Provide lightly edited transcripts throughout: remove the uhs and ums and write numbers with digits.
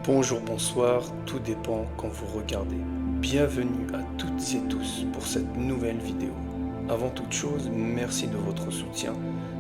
Bonjour, bonsoir, tout dépend quand vous regardez. Bienvenue à toutes et tous pour cette nouvelle vidéo. Avant toute chose, merci de votre soutien.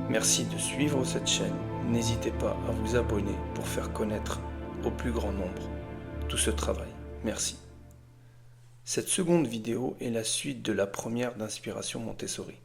Merci de suivre cette chaîne. N'hésitez pas à vous abonner pour faire connaître au plus grand nombre tout ce travail. Merci. Cette seconde vidéo est la suite de la première d'Inspiration Montessori.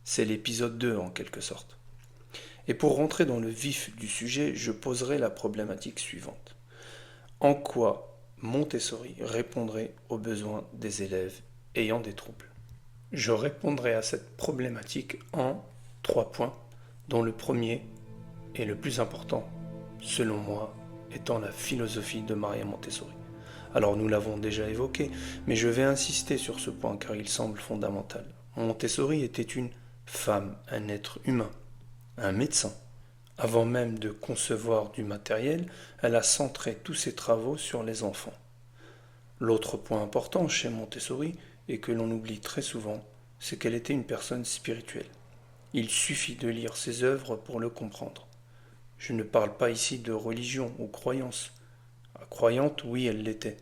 C'est l'épisode 2 en quelque sorte. Et pour rentrer dans le vif du sujet, je poserai la problématique suivante. En quoi Montessori répondrait aux besoins des élèves ayant des troubles? Je répondrai à cette problématique en 3 points, dont le premier et le plus important, selon moi, étant la philosophie de Maria Montessori. Alors nous l'avons déjà évoqué, mais je vais insister sur ce point car il semble fondamental. Montessori était une femme, un être humain, un médecin. Avant même de concevoir du matériel, elle a centré tous ses travaux sur les enfants. L'autre point important chez Montessori, et que l'on oublie très souvent, c'est qu'elle était une personne spirituelle. Il suffit de lire ses œuvres pour le comprendre. Je ne parle pas ici de religion ou croyance. Croyante, oui, elle l'était.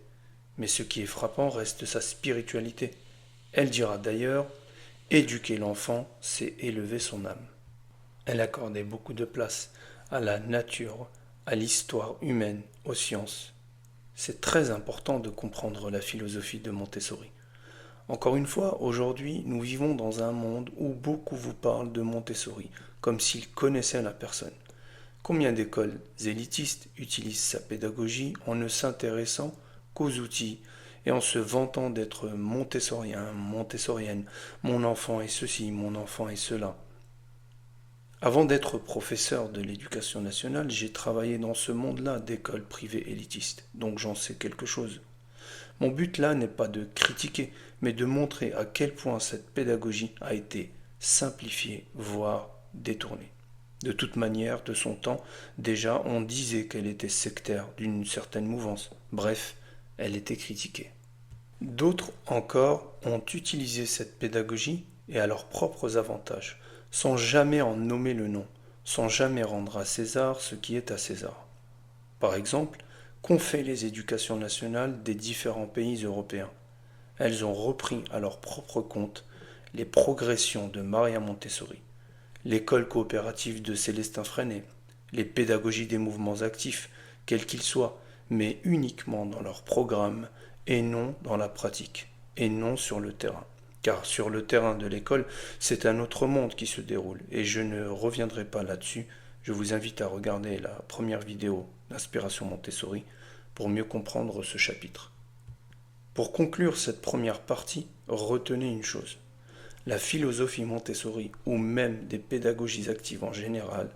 Mais ce qui est frappant reste sa spiritualité. Elle dira d'ailleurs, éduquer l'enfant, c'est élever son âme. Elle accordait beaucoup de place à la nature, à l'histoire humaine, aux sciences. C'est très important de comprendre la philosophie de Montessori. Encore une fois, aujourd'hui, nous vivons dans un monde où beaucoup vous parlent de Montessori, comme s'ils connaissaient la personne. Combien d'écoles élitistes utilisent sa pédagogie en ne s'intéressant qu'aux outils et en se vantant d'être montessorien, montessorienne, mon enfant est ceci, mon enfant est cela. Avant d'être professeur de l'éducation nationale, j'ai travaillé dans ce monde-là d'écoles privées élitistes, donc j'en sais quelque chose. Mon but là n'est pas de critiquer, mais de montrer à quel point cette pédagogie a été simplifiée, voire détournée. De toute manière, de son temps, déjà on disait qu'elle était sectaire d'une certaine mouvance. Bref, elle était critiquée. D'autres encore ont utilisé cette pédagogie et à leurs propres avantages, sans jamais en nommer le nom, sans jamais rendre à César ce qui est à César. Par exemple, qu'ont fait les éducations nationales des différents pays européens? Elles ont repris à leur propre compte les progressions de Maria Montessori, l'école coopérative de Célestin Freinet, les pédagogies des mouvements actifs, quels qu'ils soient, mais uniquement dans leur programme et non dans la pratique, et non sur le terrain. Car sur le terrain de l'école, c'est un autre monde qui se déroule, et je ne reviendrai pas là-dessus. Je vous invite à regarder la première vidéo d'Inspiration Montessori pour mieux comprendre ce chapitre. Pour conclure cette première partie, retenez une chose. La philosophie Montessori, ou même des pédagogies actives en général,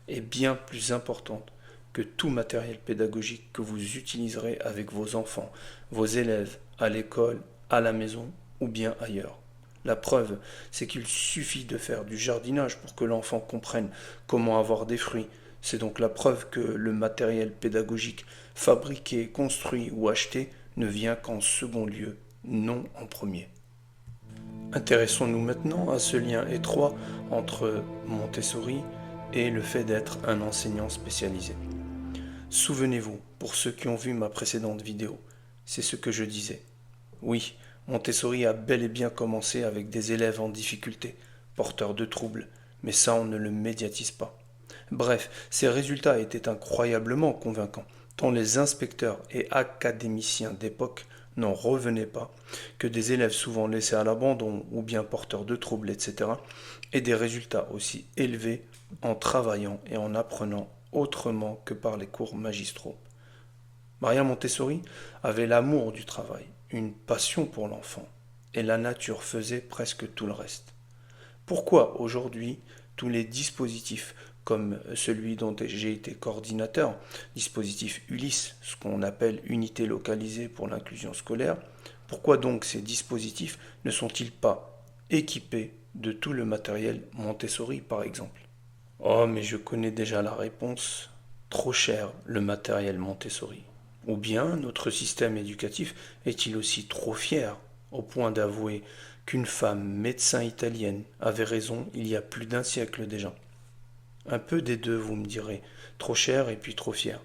est bien plus importante que tout matériel pédagogique que vous utiliserez avec vos enfants, vos élèves, à l'école, à la maison ou bien ailleurs. La preuve, c'est qu'il suffit de faire du jardinage pour que l'enfant comprenne comment avoir des fruits. C'est donc la preuve que le matériel pédagogique fabriqué, construit ou acheté ne vient qu'en second lieu, non en premier. Intéressons-nous maintenant à ce lien étroit entre Montessori et le fait d'être un enseignant spécialisé. Souvenez-vous, pour ceux qui ont vu ma précédente vidéo, c'est ce que je disais. Oui, Montessori a bel et bien commencé avec des élèves en difficulté, porteurs de troubles, mais ça on ne le médiatise pas. Bref, ses résultats étaient incroyablement convaincants, tant les inspecteurs et académiciens d'époque n'en revenaient pas, que des élèves souvent laissés à l'abandon ou bien porteurs de troubles, etc., aient des résultats aussi élevés en travaillant et en apprenant autrement que par les cours magistraux. Maria Montessori avait l'amour du travail, une passion pour l'enfant, et la nature faisait presque tout le reste. Pourquoi aujourd'hui tous les dispositifs comme celui dont j'ai été coordinateur, dispositif Ulysse, ce qu'on appelle unité localisée pour l'inclusion scolaire, pourquoi donc ces dispositifs ne sont-ils pas équipés de tout le matériel Montessori par exemple? Oh, mais je connais déjà la réponse. Trop cher le matériel Montessori. Ou bien notre système éducatif est-il aussi trop fier au point d'avouer qu'une femme médecin italienne avait raison il y a plus d'un siècle déjà? Un peu des deux, vous me direz, trop cher et puis trop fier.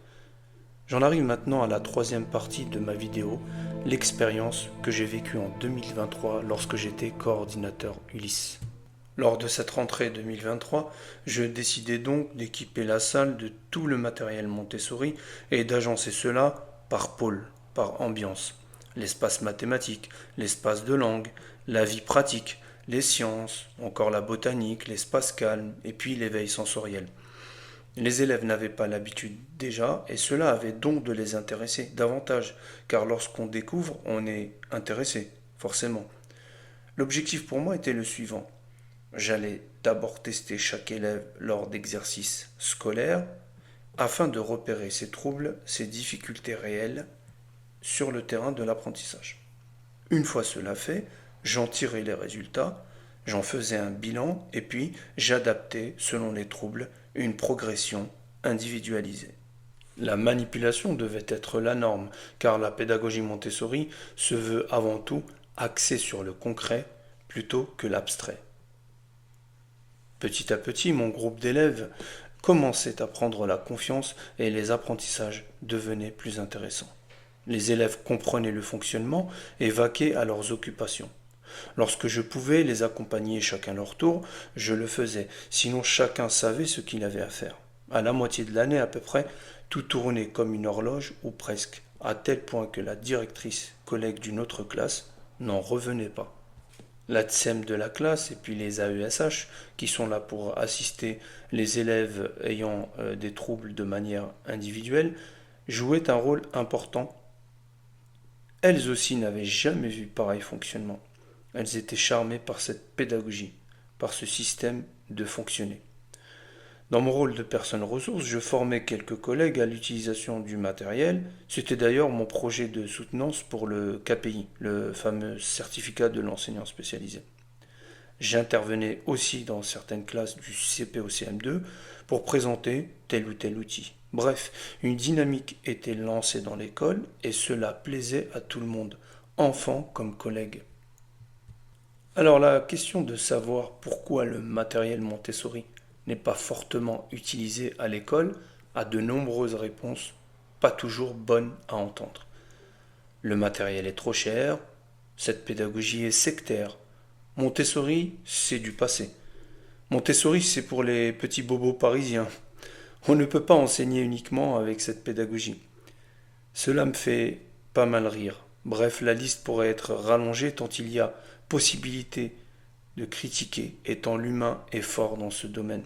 J'en arrive maintenant à la troisième partie de ma vidéo, l'expérience que j'ai vécue en 2023 lorsque j'étais coordinateur Ulysse. Lors de cette rentrée 2023, je décidai donc d'équiper la salle de tout le matériel Montessori et d'agencer cela par pôle, par ambiance. L'espace mathématique, l'espace de langue, la vie pratique, les sciences, encore la botanique, l'espace calme et puis l'éveil sensoriel. Les élèves n'avaient pas l'habitude déjà, et cela avait donc de les intéresser davantage, car lorsqu'on découvre, on est intéressé, forcément. L'objectif pour moi était le suivant. J'allais d'abord tester chaque élève lors d'exercices scolaires, afin de repérer ses troubles, ses difficultés réelles sur le terrain de l'apprentissage. Une fois cela fait, j'en tirais les résultats, j'en faisais un bilan et puis j'adaptais, selon les troubles, une progression individualisée. La manipulation devait être la norme, car la pédagogie Montessori se veut avant tout axée sur le concret plutôt que l'abstrait. Petit à petit, mon groupe d'élèves commençait à prendre la confiance et les apprentissages devenaient plus intéressants. Les élèves comprenaient le fonctionnement et vaquaient à leurs occupations. Lorsque je pouvais les accompagner chacun leur tour, je le faisais, sinon chacun savait ce qu'il avait à faire. À la moitié de l'année à peu près, tout tournait comme une horloge, ou presque, à tel point que la directrice, collègue d'une autre classe, n'en revenait pas. La TSEM de la classe et puis les AESH, qui sont là pour assister les élèves ayant des troubles de manière individuelle, jouaient un rôle important. Elles aussi n'avaient jamais vu pareil fonctionnement. Elles étaient charmées par cette pédagogie, par ce système de fonctionner. Dans mon rôle de personne ressource, je formais quelques collègues à l'utilisation du matériel. C'était d'ailleurs mon projet de soutenance pour le KPI, le fameux certificat de l'enseignant spécialisé. J'intervenais aussi dans certaines classes du CP au CM2 pour présenter tel ou tel outil. Bref, une dynamique était lancée dans l'école et cela plaisait à tout le monde, enfants comme collègues. Alors la question de savoir pourquoi le matériel Montessori n'est pas fortement utilisé à l'école a de nombreuses réponses, pas toujours bonnes à entendre. Le matériel est trop cher, cette pédagogie est sectaire. Montessori, c'est du passé. Montessori, c'est pour les petits bobos parisiens. On ne peut pas enseigner uniquement avec cette pédagogie. Cela me fait pas mal rire. Bref, la liste pourrait être rallongée tant il y a possibilité de critiquer, étant l'humain est fort dans ce domaine.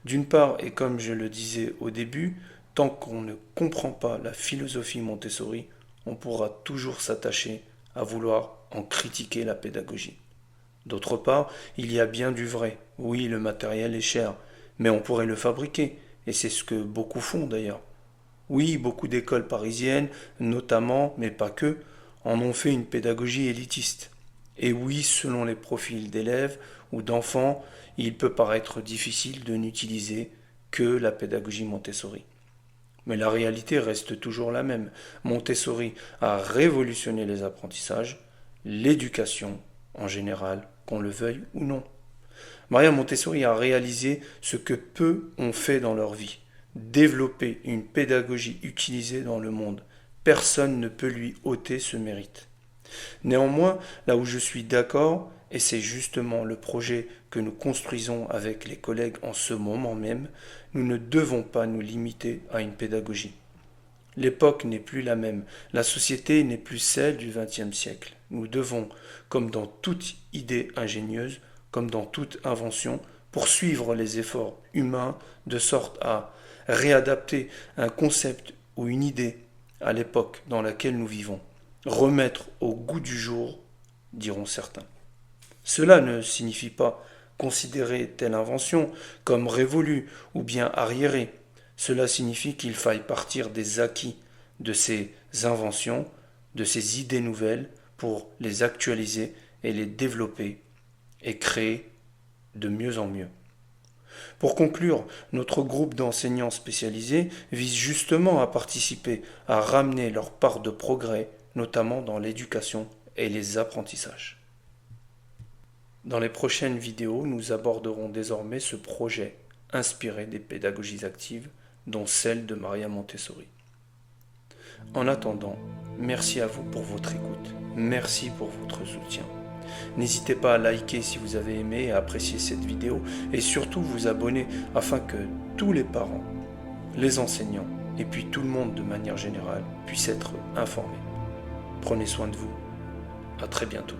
D'une part, et comme je le disais au début, tant qu'on ne comprend pas la philosophie Montessori, on pourra toujours s'attacher à vouloir en critiquer la pédagogie. D'autre part, il y a bien du vrai. Oui, le matériel est cher, mais on pourrait le fabriquer, et c'est ce que beaucoup font d'ailleurs. Oui, beaucoup d'écoles parisiennes, notamment, mais pas que, en ont fait une pédagogie élitiste. Et oui, selon les profils d'élèves ou d'enfants, il peut paraître difficile de n'utiliser que la pédagogie Montessori. Mais la réalité reste toujours la même. Montessori a révolutionné les apprentissages, l'éducation en général, qu'on le veuille ou non. Maria Montessori a réalisé ce que peu ont fait dans leur vie, développer une pédagogie utilisée dans le monde. Personne ne peut lui ôter ce mérite. Néanmoins, là où je suis d'accord, et c'est justement le projet que nous construisons avec les collègues en ce moment même, nous ne devons pas nous limiter à une pédagogie. L'époque n'est plus la même, la société n'est plus celle du XXe siècle. Nous devons, comme dans toute idée ingénieuse, comme dans toute invention, poursuivre les efforts humains de sorte à réadapter un concept ou une idée à l'époque dans laquelle nous vivons. Remettre au goût du jour, diront certains. Cela ne signifie pas considérer telle invention comme révolue ou bien arriérée. Cela signifie qu'il faille partir des acquis de ces inventions, de ces idées nouvelles pour les actualiser et les développer et créer de mieux en mieux. Pour conclure, notre groupe d'enseignants spécialisés vise justement à participer, à ramener leur part de progrès, notamment dans l'éducation et les apprentissages. Dans les prochaines vidéos, nous aborderons désormais ce projet inspiré des pédagogies actives, dont celle de Maria Montessori. En attendant, merci à vous pour votre écoute. Merci pour votre soutien. N'hésitez pas à liker si vous avez aimé et à apprécier cette vidéo et surtout vous abonner afin que tous les parents, les enseignants et puis tout le monde de manière générale puissent être informés. Prenez soin de vous. À très bientôt.